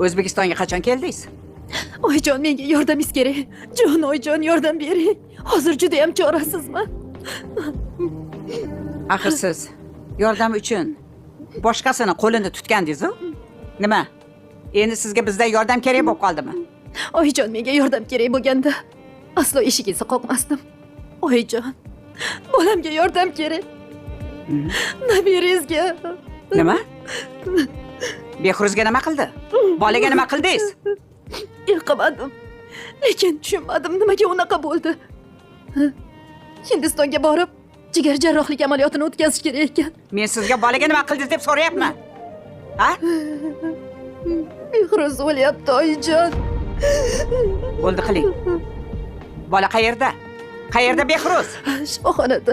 O'zbekistonga qachon keldingiz? Oyijon, menga yordamingiz kerak. Jon, oyijon, yordam bering. Hozir juda ham chorasizman. Axir siz yordam uchun boshqasini qo'lini tutgandingiz-ku? Nima? Endi sizga bizdan yordam kerak bo'lib qoldimi? Oyijon, menga yordam kerak bo'lganda aslo eshigingizni qoqmasdim. Oyijon, bolamga yordam kerak. Nabiringizga. Nima? Behruzga nima qildi? Bolaga nima qildingiz? Yiqilmadim. Lekin tushunmadim nimaga unaqa bo'ldi. Hindistonga borib, jigar jarrohlik amaliyotini o'tkazish kerak ekan. Men sizga bolaga nima qildingiz deb so'rayapman. Ha? Behruz o'lyapti, oyijon. Bo'ldi, qiling. Bola qayerda? Qayerda Behruz? Shifoxonada.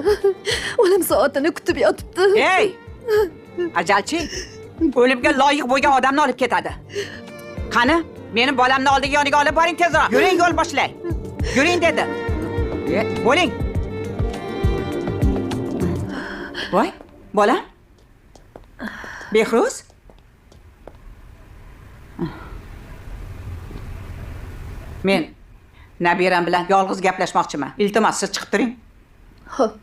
O'lim soatini kutib yotibdi. Ey! Ajalchi, o'limga loyiq bo'lgan odamni olib ketadi. Qani, meni bolamni oldiga yoniga olib boring tezroq. Yuring, yo'l boshlang. Yuring dedi. Bo'ling. Voy, bola? Behruz? Men Nabiram bilan yolg'iz gaplashmoqchiman. Iltimos, siz chiqib turing. Xo'p.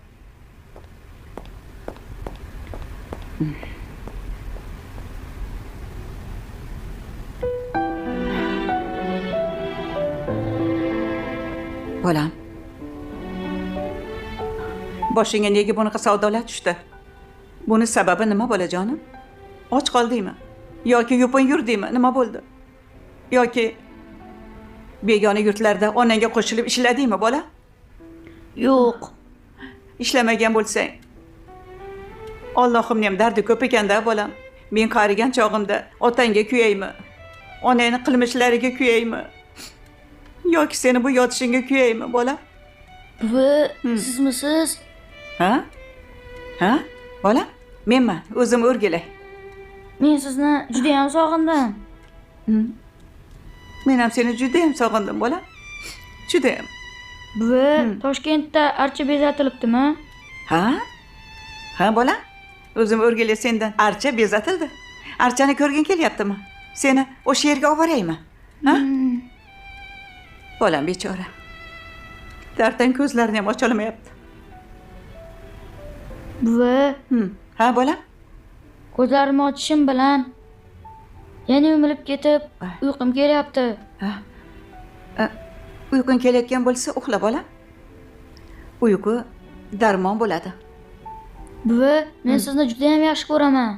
Bolam. Boshingga nega bunaqa savdolar tushdi? Buni sababi nima bolajonim? Och qoldingmi? Yoki yupun yurdingmi? Nima bo'ldi? Yoki begona yurtlarda onangga qo'shilib ishladingmi, bola? Yo'q. Ishlamagan bo'lsang. Allohimning ham dardi ko'p ekanda, bolam. Men qarigan chog'imda otangga kuyaymi? Onangning qilmishlariga kuyaymi? Yoki seni bu yotishingga kuyaymi, bola? Buvi, sizmisiz? Ha? Ha? Bola? Menman, o'zim o'rgilay. Men sizni juda ham sog'indim. Men ham seni juda ham sog'indim, bola. Juda ham. Buvi, Toshkentda archa bezatilibdimi? Ha? Ha, bola? O'zim o'rgilay sendan archa bezatildi. Archani ko'rging kelyaptimi? Seni o'sha yerga olib boraymi? Ha? Bolam bechora. Darddan ko'zlarini ham ocha olmayapti. Buvi, Ha, bola? ko'zlarimni ochishim bilan yana umilib ketib, uyqum kelyapti. Ha. Uyqung kelayotgan bo'lsa, uxla, bola. Uyqu darmon bo'ladi. Buvi, men sizni juda ham yaxshi ko'raman.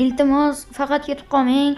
Iltimos, faqat ketib qolmang.